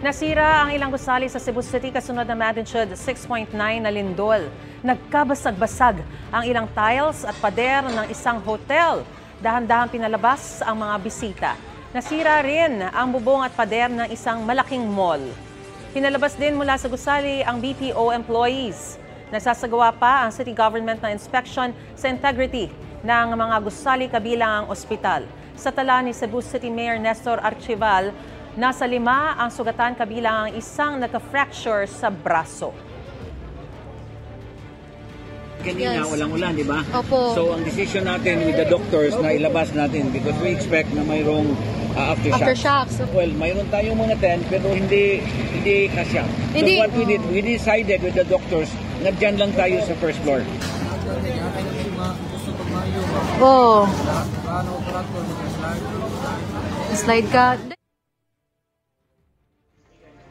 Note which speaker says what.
Speaker 1: Nasira ang ilang gusali sa Cebu City kasunod ng magnitude 6.9 na lindol. Nagkabasag-basag ang ilang tiles at pader ng isang hotel. Dahan-dahan pinalabas ang mga bisita. Nasira rin ang bubong at pader ng isang malaking mall. Pinalabas din mula sa gusali ang BPO employees. Nagsasagawa pa ang city government na inspection sa integrity ng mga gusali kabilang ang ospital. Sa tala ni Cebu City Mayor Nestor Archival, nasa 5 ang sugatan kabilang ang isang nagka-fracture sa braso.
Speaker 2: Kanina, walang ulan, di ba?
Speaker 3: Opo.
Speaker 2: So, ang decision natin with the doctors na ilabas natin because we expect na mayroong aftershocks.
Speaker 3: Aftershocks.
Speaker 2: Well, mayroon tayong mga tent pero hindi kasya. So, what we did, we decided with the doctors na dyan lang tayo sa first floor.
Speaker 3: Oh. Slide ka.